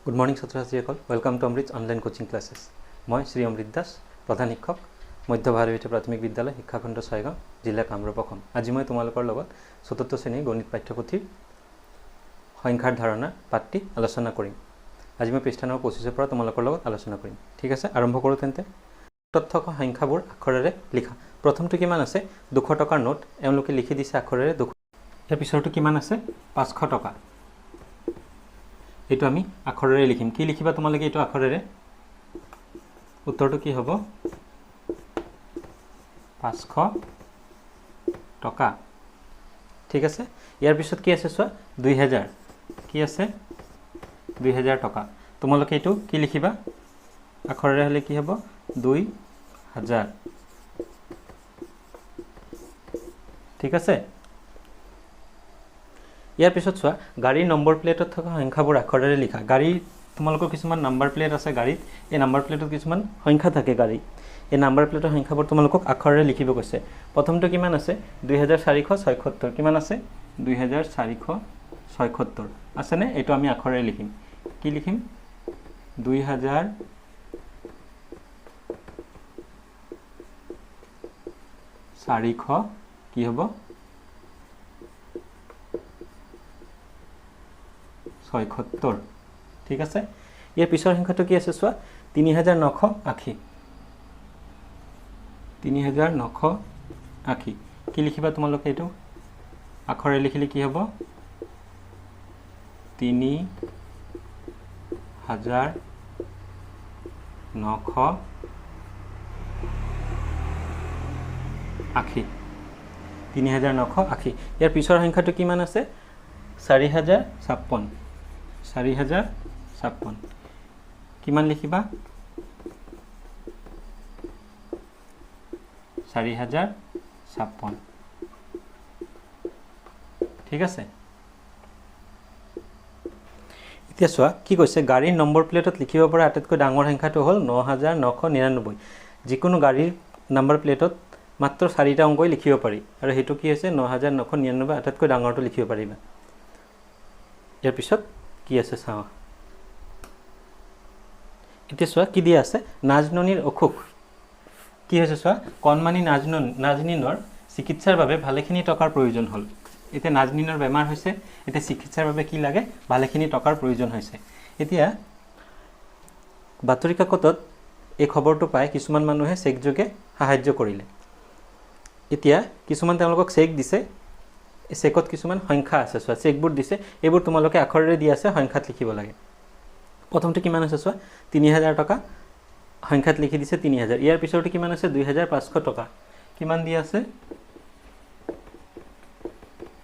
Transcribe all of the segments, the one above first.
Good morning, ছাত্ৰ-ছাত্ৰীসকল। Welcome to Amrit Online Coaching Classes. মই শ্ৰী অমৃত দাস, প্ৰধান শিক্ষক, মধ্য ভাৰতীয় প্ৰাথমিক বিদ্যালয় শিক্ষাখণ্ড ৬ গাঁও, জিলা কামৰূপ অসম। আজি মই তোমালোকৰ লগত চতুৰ্থ শ্ৰেণীৰ গণিত পাঠ্যপুথিৰ সংখ্যাৰ ধাৰণা পাঠটি আলোচনা কৰিম। আজি মই পৃষ্ঠা নম্বৰ 25 পৰা তোমালোকৰ লগত আলোচনা কৰিম। ঠিক আছে, আৰম্ভ কৰোঁ তেন্তে। তথ্য সংখ্যাবোৰ আখৰেৰে লিখা। প্ৰথমটো কিমান আছে? 200 টকাৰ নোট এওঁলোকে লিখি দিছে আখৰেৰে 200। ইয়াৰ পিছৰটো কিমান আছে? 500 টকা। এইটো আমি আখৰেৰে লিখিম। কি লিখিবা তোমালোকে এইটো আখৰেৰে? উত্তৰটো কি হ'ব? 500 টকা। ঠিক আছে, ইয়াৰ পিছত কি আছে চোৱা? 2000। কি আছে? 2000 টকা। তোমালোকে এইটো কি লিখিবা? আখৰেৰে হ'লে কি হ'ব? 2000। ঠিক আছে, ইয়াৰ পিছত চোৱা, গাড়ীৰ নম্বৰ প্লেটত থকা সংখ্যাবোৰ আখৰেৰে লিখা। গাড়ীৰ তোমালোকৰ কিছুমান নাম্বাৰ প্লেট আছে গাড়ীত, এই নাম্বাৰ প্লেটত কিছুমান সংখ্যা থাকে গাড়ীত। এই নাম্বাৰ প্লেটৰ সংখ্যাবোৰ তোমালোকক আখৰেৰে লিখিব কৈছে। প্ৰথমটো কিমান আছে? 2476। কিমান আছে? 2476 আছেনে? এইটো আমি আখৰেৰে লিখিম। কি লিখিম? 2400 কি হ'ব? 76। ঠিক আছে, ইয়াৰ পিছৰ সংখ্যাটো কি আছে চোৱা? 3980। 3980। কি লিখিবা তোমালোকে এইটো? আখৰে লিখিলে কি হ'ব? 3980। ইয়াৰ পিছৰ সংখ্যাটো কিমান আছে? 4056। 4056 কিমান লিখিবা? 4056। ঠিক আছে, এতিয়া চোৱা কি কৈছে? গাড়ীৰ নম্বৰ প্লেটত লিখিব পৰা আটাইতকৈ ডাঙৰ সংখ্যাটো হ'ল 9999। যিকোনো গাড়ীৰ নম্বৰ প্লেটত মাত্ৰ 4টা অংকই লিখিব পাৰি, আৰু সেইটো কি হৈছে? 9999 আটাইতকৈ ডাঙৰটো লিখিব পাৰিবা। ইয়াৰ পিছত কি আছে চাওঁ। এতিয়া চোৱা কি দিয়া আছে? নাজননীৰ অসুখ। কি হৈছে চোৱা? কণমানি নাজনীনৰ চিকিৎসাৰ বাবে ভালেখিনি টকাৰ প্ৰয়োজন হ'ল। এতিয়া নাজনীনৰ বেমাৰ হৈছে, এতিয়া চিকিৎসাৰ বাবে কি লাগে? ভালেখিনি টকাৰ প্ৰয়োজন হৈছে। এতিয়া বাতৰি কাকতত এই খবৰটো পাই কিছুমান মানুহে চেক যোগে সাহায্য কৰিলে। এতিয়া কিছুমান তেওঁলোকক চেক দিছে, এই চেকত কিছুমান সংখ্যা আছে চোৱা, চেকবোৰ দিছে, এইবোৰ তোমালোকে আখৰেৰে দি আছে, সংখ্যাত লিখিব লাগে। প্ৰথমটো কিমান আছে চোৱা? 3000 টকা। সংখ্যাত লিখি দিছে 3000। ইয়াৰ পিছৰটো কিমান আছে? 2500 টকা। কিমান দিয়া আছে?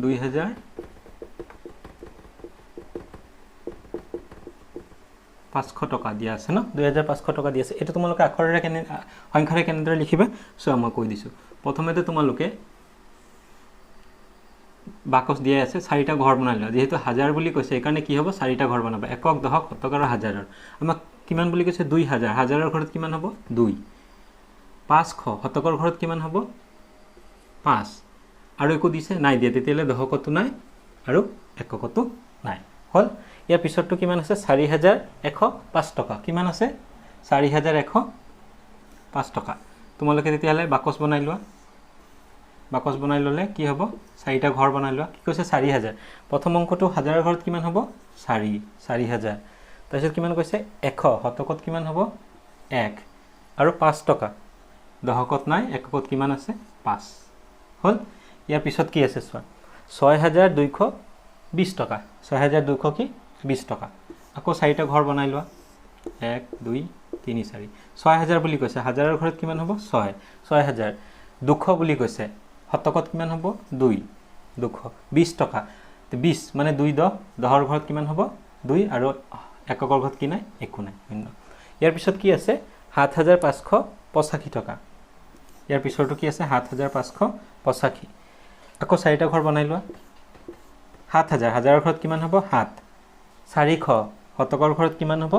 2500 টকা দিয়া আছে ন? 2500 টকা দিয়া আছে। এইটো তোমালোকে আখৰেৰে সংখ্যাৰে কেনেদৰে লিখিবা চোৱা, মই কৈ দিছোঁ। প্ৰথমতে তোমালোকে বাকচ দিয়াই আছে, 4টা ঘৰ বনাই লোৱা। যিহেতু 1000 বুলি কৈছে, সেইকাৰণে কি হ'ব? 4টা ঘৰ বনাবা। একক, দশক, শতক আৰু হাজাৰৰ। আমাক কিমান বুলি কৈছে? 2000। হাজাৰৰ ঘৰত কিমান হ'ব? 2। 500 শতকৰ ঘৰত কিমান হ'ব? 5। আৰু একো দিছে? নাই দিয়া। তেতিয়াহ'লে দশকতো নাই আৰু এককতো নাই। হ'ল। ইয়াৰ পিছতটো কিমান আছে? 4105 টকা। কিমান আছে? 4105 টকা। তোমালোকে তেতিয়াহ'লে বাকচ বনাই লোৱা। বাকচ বনাই ল'লে কি হ'ব? 4টা ঘৰ বনাই লোৱা। কি কৈছে? 4000। প্ৰথম অংকটো হাজাৰৰ ঘৰত কিমান হ'ব? 4000। তাৰপিছত কিমান কৈছে? 100 শতকত কিমান হ'ব? 1 আৰু 5 টকা। দশকত নাই, এককত কিমান আছে? 5। হ'ল। ইয়াৰ পিছত কি আছে চোৱা? 6220 টকা। 6220 টকা। আকৌ 4টা ঘৰ বনাই লোৱা। 1 2 3 4। 6000 বুলি কৈছে, হাজাৰৰ ঘৰত কিমান হ'ব? 6। 6000। 200 বুলি কৈছে, শতকত কিমান হ'ব? 2। 220 টকা। 20 মানে 2 10। 10ৰ ঘৰত কিমান হ'ব? 2 আৰু এককৰ ঘৰত কি নাই? একো নাই, 0। ইয়াৰ পিছত কি আছে? 7585 টকা। ইয়াৰ পিছৰটো কি আছে? 7585। আকৌ 4টা ঘৰ বনাই লোৱা। 7000। হাজাৰৰ ঘৰত কিমান হ'ব? 7। 400 শতকৰ ঘৰত কিমান হ'ব?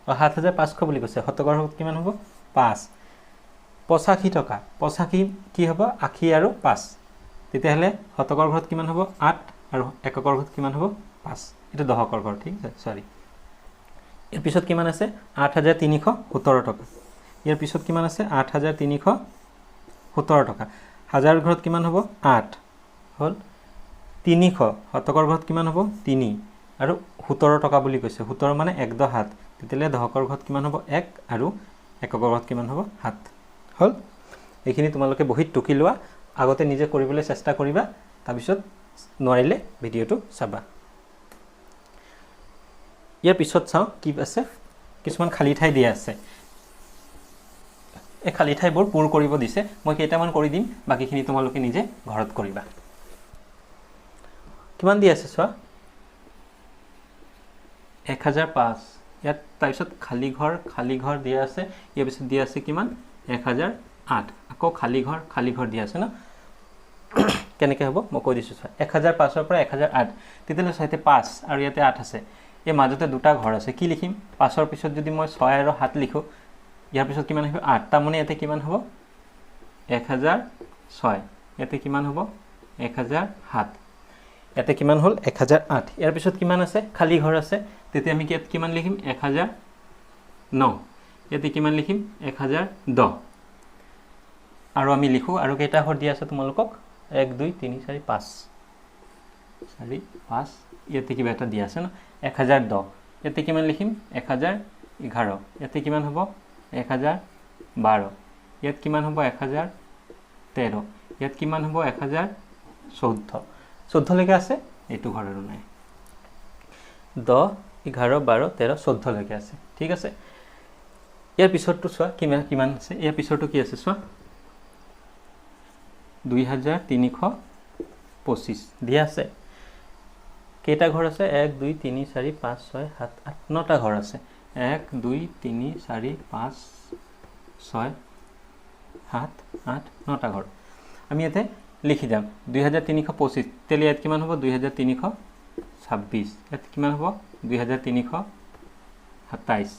7500 বুলি কৈছে, শতকৰ ঘৰত কিমান হ'ব? 5। 85 টকা। 85 কি হ'ব? 80 আৰু 5। তেতিয়াহ'লে শতকৰ ঘৰত কিমান হ'ব? 8 আৰু এককৰ ঘৰত কিমান হ'ব? 5। এটা দশকৰ ঘৰ, ঠিক আছে, সৰি ইয়াৰ পিছত কিমান আছে 8317 টকা ইয়াৰ পিছত কিমান আছে 8317 টকা হাজাৰ ঘৰত কিমান হ'ব 8 হল 300 শতকৰ ঘৰত কিমান হ'ব 3 আৰু 17 টকা বুলি কৈছে 17 মানে 1 10 7 তেতিয়ালে দহকৰ ঘৰত কিমান হ'ব 1 আৰু এককৰ ঘৰত কিমান হ'ব 7 হল এইখিনি তোমালোকে বহিত টুকি লোৱা আগতে নিজে কৰিবলৈ চেষ্টা কৰিবা তাৰ পিছত নোৱাৰিলে ভিডিওটো চাবা ইয়াৰ পিছত চাও কি আছে কিছুমান খালি ঠাই দিয়া আছে এই খালি ঠাইবোৰ পূৰ কৰিব দিছে মই কেইটামান কৰি দিম বাকিখিনি তোমালোকে নিজে ঘৰত কৰিবা কিমান দি আছে চোৱা 1005 ইয়াত তাৰপিছত খালি ঘৰ দিয়া আছে ইয়াৰ পিছত দিয়া আছে কিমান 1008 আকৌ খালি ঘৰ দিয়া আছে না কেনেকৈ হ'ব মই কৈ দিছো চোৱা 1005 ৰ পৰা 1008 তেতিয়ালে সাইতে 5 আৰু ইয়াতে 8 আছে এই মাজতে দুটা ঘৰ আছে কি লিখিম 5 ৰ পিছত যদি মই 6 আৰু 7 লিখো ইয়াৰ পিছত কিমান হ'ব 8 টা মানে ইয়াতে কিমান হ'ব 1006 ইয়াতে কিমান হ'ব 1007 ইয়াতে কিমান হল 1008 ইয়াৰ পিছত কিমান আছে খালি ঘৰ আছে তেতিয়া আমি কিমান লিখিম 1009 ইয়াতে কিমান লিখিম 1010 আৰু আমি লিখো আৰু কেইটা ঘৰ দিয়া আছে তোমালোকক 1 2 3 4 5 ইয়াতে কিবা এটা দিয়া আছে না 1010 ইয়াতে কিমান লিখিম 1011 ইয়াতে কিমান হ'ব 1012 ইয়াত কিমান হ'ব 1013 ইয়াত কিমান হ'ব 1014 লৈকে আছে এইটো ঘৰ আৰু নাই 10 11 12 13 14 লৈকে আছে ঠিক আছে ইয়াৰ পিছৰটো চোৱা কিমান আছে ইয়াৰ পিছৰটো কি আছে চোৱা 2325 দিয়া আছে কেইটা ঘৰ আছে 1 2 3 4 5 6 7 8 9টা ঘৰ আছে 1 2 3 4 5 6 7 8 9টা ঘৰ আমি ইয়াতে লিখি যাম 2325 তেলে ইয়াত কিমান হ'ব 2326 ইয়াত কিমান হ'ব 2327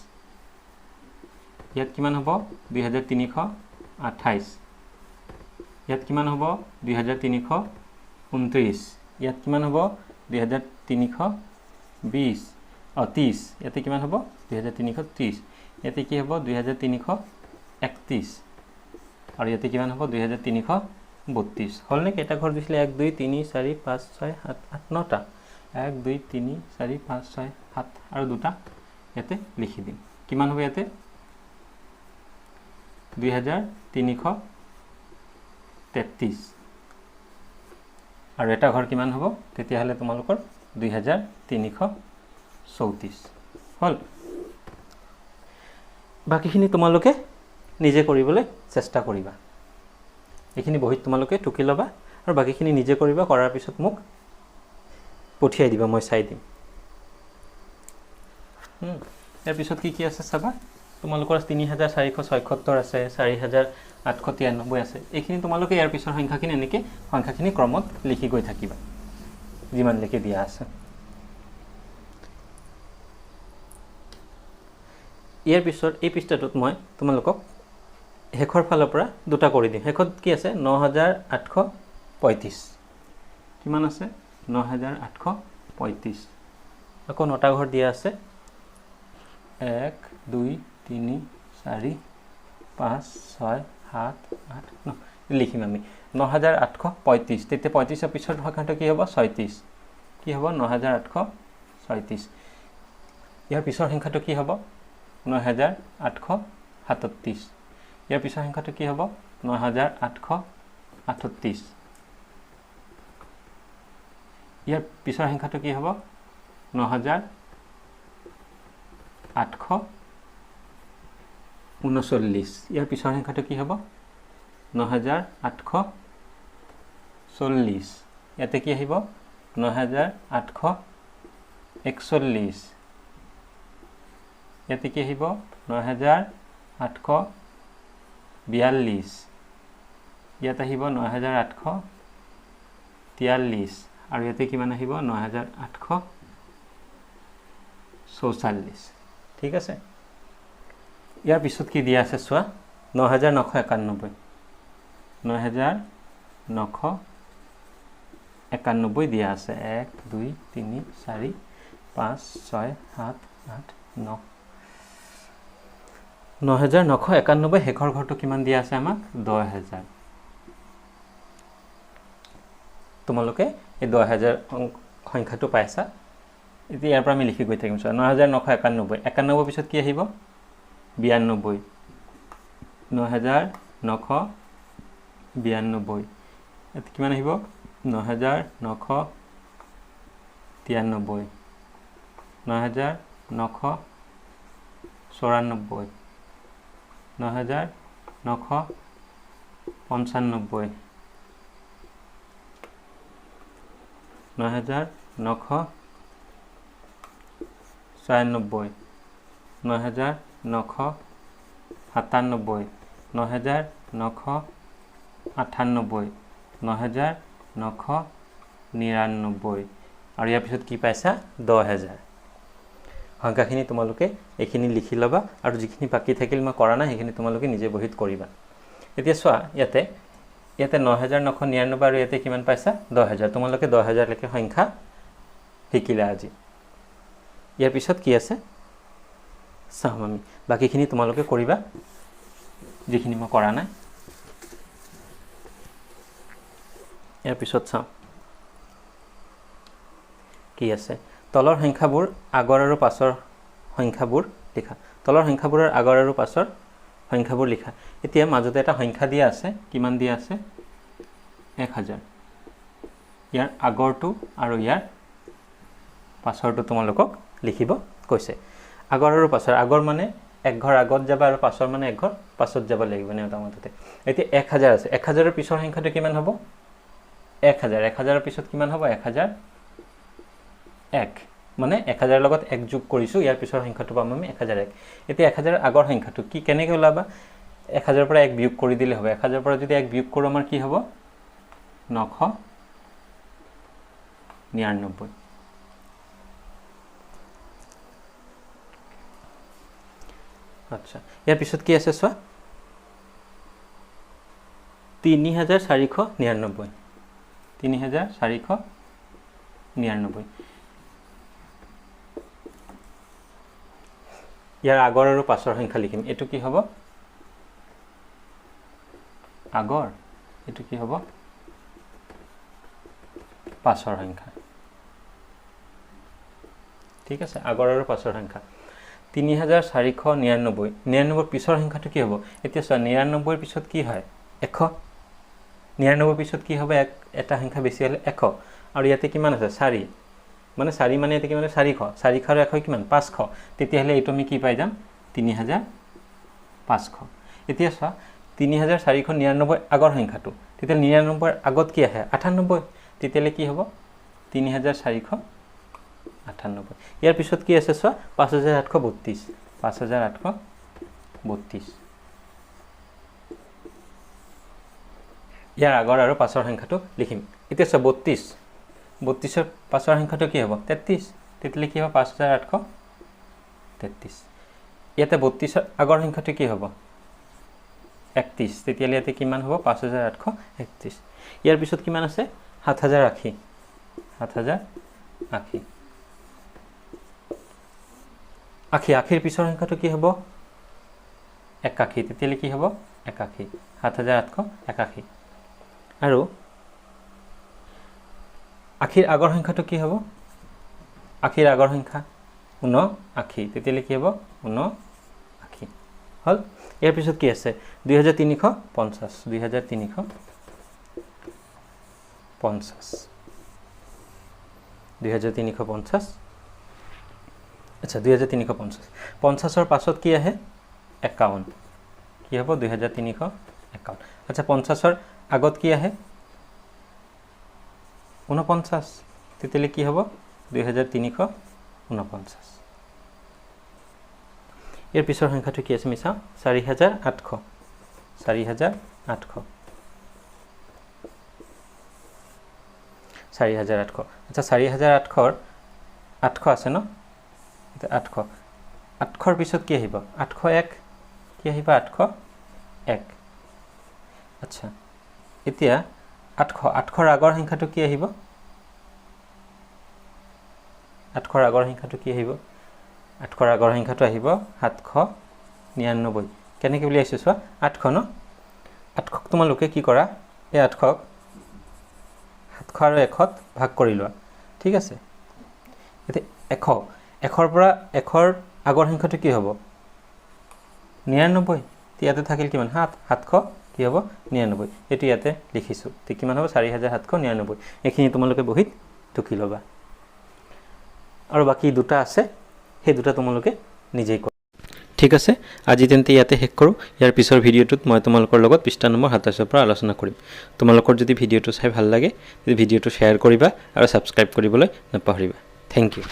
ইয়াত কিমান হ'ব 2328 ইয়াত কিমান হ'ব 2329 ইয়াত কিমান হ'ব 2320 30 ইয়াতে কিমান হ'ব 2330 ইয়াতে কি হ'ব 2331 আৰু ইয়াতে কিমান হ'ব 2332 হলনে কেইটা ঘৰ দিছিলে 1 2 3 4 5 6 7 8 9টা 1 2 3 4 5 6 7 আৰু দুটা ইয়াতে লিখি দিম কিমান হ'ব ইয়াতে 2333 আৰু এটা ঘৰ কিমান হ'ব তেতিয়া হলে তোমালোকৰ 2334 হল বাকিখিনি তোমালোকে নিজে কৰিবলৈ চেষ্টা কৰিবা এইখিনি বহিত তোমালোকে টুকি লবা আৰু বাকিখিনি নিজে কৰিবা কৰাৰ পিছত মোক পঠিয়াই দিবা মই চাই দিম ইয়াৰ পিছত কি আছে চাবা তোমালোকৰ 3476 আছে 4893 আছে এইখিনি তোমালোকে ইয়াৰ পিছৰ সংখ্যাখিনি ক্ৰমত লিখি গৈ থাকিবা যিমান লিখি দিয়া আছে ইয়াৰ পিছত এই পৃষ্ঠাটোত মই তোমালোকক হেখৰ ফালৰ পৰা দুটা কৰি দিম হেখত কি আছে 9835 কিমান আছে 9835 আকৌ নটা ঘৰ দিয়া আছে 1 2 3 4 5 6 7 8 9 লিখিম আমি 9835 তেতে 35 ৰ পিছৰ সংখ্যাটো কি হ'ব 36 কি হ'ব 9836 ইয়াৰ পিছৰ সংখ্যাটো কি হ'ব 9837 ইয়াৰ পিছৰ সংখ্যাটো কি হ'ব 9838 ইয়াৰ পিছৰ সংখ্যাটো কি হ'ব 9839 ইয়াৰ পিছৰ সংখ্যাটো কি হ'ব 9840 ইয়াতে কি আহিব 9841 ইয়াতে কি আহিব 9842 ইয়াতে আহিব 9843 আৰু ইয়াতে কিমান আহিব 9844 ঠিক আছে ইয়াৰ পিছত কি দিয়া আছে চোৱা 9991 9991 দিয়া আছে 1 2 3 4 5 6 7 8 9 ৯৯৯১ শেষৰ ঘৰটো কিমান দিয়া আছে আমাক ১০,০০০ তোমালোকে এই ১০,০০০ সংখ্যাটো পাইছা এতিয়া ইয়াৰ পৰা আমি লিখি গৈ থাকিম ৯৯৯১ ৯১ পিছত কি আহিব ৯২ ৯৯৯৯ এত কিমান আহিব ৯৯৯৯ ৯৯৯৪ ৯৯৯৫ ৯৯৯৯ ৯৯৯৯ ৯৯৯৭ ৯৯৯৯ ৯৯৯৯ আৰু ইয়াৰ পিছত কি পাইছা ১০,০০০ সংখ্যাখিনি তোমালোকে এইখিনি লিখি ল'বা আৰু যিখিনি বাকি থাকিল মই কৰা নাই সেইখিনি তোমালোকে নিজে বহিত কৰিবা এতিয়া চোৱা ইয়াতে ৯৯৯৯ আৰু ইয়াতে কিমান পাইছা ১০,০০০ তোমালোকে ১০,০০০ লৈকে সংখ্যা শিকিলা আজি ইয়াৰ পিছত কি আছে চাম আমি বাকিখিনি তোমালোকে কৰিবা যিখিনি মই কৰা নাই ইয়াৰ পিছত চাম কি আছে তলৰ সংখ্যাবোৰ আগৰ আৰু পাছৰ সংখ্যাবোৰ লিখা তলৰ সংখ্যাবোৰৰ আগৰ আৰু পাছৰ সংখ্যাবোৰ লিখা এতিয়া মাজতে এটা সংখ্যা দিয়া আছে কিমান দিয়া আছে ১০০০ ইয়াৰ আগৰটো আৰু ইয়াৰ পাছৰটো তোমালোকক লিখিব কৈছে আগৰ আৰু পাছৰ আগৰ মানে এক ঘৰ আগত যাবা আৰু পাছৰ মানে এক ঘৰ পাছত যাব লাগিব নেওতামতে এতিয়া ১০০০ আছে ১০০০ৰ পিছৰ সংখ্যাটো কিমান হ'ব ১০০০ ১০০০ৰ পিছত কিমান হ'ব ১০০০ ১ মানে ১০০০ৰ লগত ১ যোগ কৰিছো ইয়াৰ পিছৰ সংখ্যাটো পাম আমি ১০০১ এতিয়া ১০০০ৰ আগৰ সংখ্যাটো কি কেনেকৈ ওলাবা ১০০০ৰ পৰা ১ বিয়োগ কৰি দিলে হ'ব ১০০০ৰ পৰা যদি ১ বিয়োগ কৰো আমাৰ কি হ'ব ৯৯৯ আচ্ছা ইয়াৰ পিছত কি আছে চোৱা ৩৪৯৯ ৩৪৯৯ ইয়াৰ আগৰ আৰু পাছৰ সংখ্যা লিখিম এটো কি হ'ব আগৰ এটো কি হ'ব পাছৰ সংখ্যা ঠিক আছে আগৰ আৰু পাছৰ সংখ্যা ৩৪৯৯ ৯৯ৰ পিছৰ সংখ্যাটো কি হ'ব এতিয়া চোৱা ৯৯ৰ পিছত কি হয় ১০০ ৯৯ৰ পিছত কি হ'ব এটা সংখ্যা বেছি হলে ১০০ আৰু ইয়াতে কিমান আছে ৪ মানে ৪ মানে এতে কি মানে ৪০০ ৪০০ আৰু ১০০ কিমান ৫০০ তেতিয়াহলে এইটো আমি কি পাই যাম ৩৫০০ এতিয়া চোৱা ৩৪৯৯ আগৰ সংখ্যাটো তেতিয়া ৯৯ৰ আগত কি আহে ৯৮ তেতিয়ালে কি হ'ব ৩৪৯৯ ইয়াৰ পিছত কি আছে চোৱা ৫৮৩২ ৫৮৩২ ইয়াৰ আগৰ আৰু পাছৰ সংখ্যাটো লিখিম এতিয়া চোৱা ৩২ৰ পাছৰ সংখ্যাটো কি হ'ব ৩৩ তেতিয়ালে কি হ'ব ৫৮৩৩ ইয়াতে ৩২ৰ আগৰ সংখ্যাটো কি হ'ব ৩১ তেতিয়ালে ইয়াতে কিমান হ'ব ৫৮৩১ ইয়াৰ পিছত কিমান আছে ৭০৮০ আশীৰ পিছৰ সংখ্যাটো কি হ'ব ৮১ তেতিয়ালে কি হ'ব ৮১ ৭৮৮১ আৰু আশীৰ আগৰ সংখ্যাটো কি হ'ব আশীৰ আগৰ সংখ্যা ৭৯ তেতিয়ালে কি হ'ব ৭৯ হল ইয়াৰ পিছত কি আছে ২৩৫০ ২৩৫০ আচ্ছা ২৩৫০ ৫০ৰ পাছত কি আহে ৫১ কি হ'ব ২৩৫১ আচ্ছা ৫০ৰ আগত কি আহে ৪৯ তেতিয়ালে কি হ'ব ২৩৪৯ ইয়াৰ পিছৰ সংখ্যাটো কি আছে মিছা ৪৮০০ ৪৮০০ ৪৮০০ আচ্ছা ৪৮০০ৰ ৮০০ আছে ন ৮০০ৰ পিছত কি আহিব ৮০১ কি আহিব ৮০১ আচ্ছা এতিয়া ৮০০ৰ আগৰ সংখ্যাটো কি আহিব ৮০০ৰ আগৰ সংখ্যাটো কি আহিব ৮০০ৰ আগৰ সংখ্যাটো আহিব ৭৯ 99 কেনেকৈ উলিয়াইছোঁ চোৱা 800 ন 800ক তোমালোকে কি কৰা এই 800ক 700 আৰু 100ত ভাগ কৰি লোৱা ঠিক আছে এতিয়া 100 100ৰ পৰা 100ৰ আগৰ সংখ্যাটো কি হ'ব 99 ইয়াতে থাকিল কিমান 700 কি হ'ব 99 এটো ইয়াতে লিখিছো তে কিমান হ'ব 4799 এখিনি তোমালোকে বহিত টুকি লবা আৰু বাকি দুটা আছে সেই দুটা তোমালোকে নিজেই কৰা ঠিক আছে আজি তেন্তে ইয়াতে শেষ কৰো ইয়াৰ পিছৰ ভিডিওটোত মই তোমালোকৰ লগত পৃষ্ঠা নম্বৰ 27 পৰা আলোচনা কৰিম তোমালোকৰ যদি ভিডিওটো চাই ভাল লাগে তে ভিডিওটো শেয়াৰ কৰিবা আৰু সাবস্ক্ৰাইব কৰিবলৈ নাপাহৰিবা থ্যাংক ইউ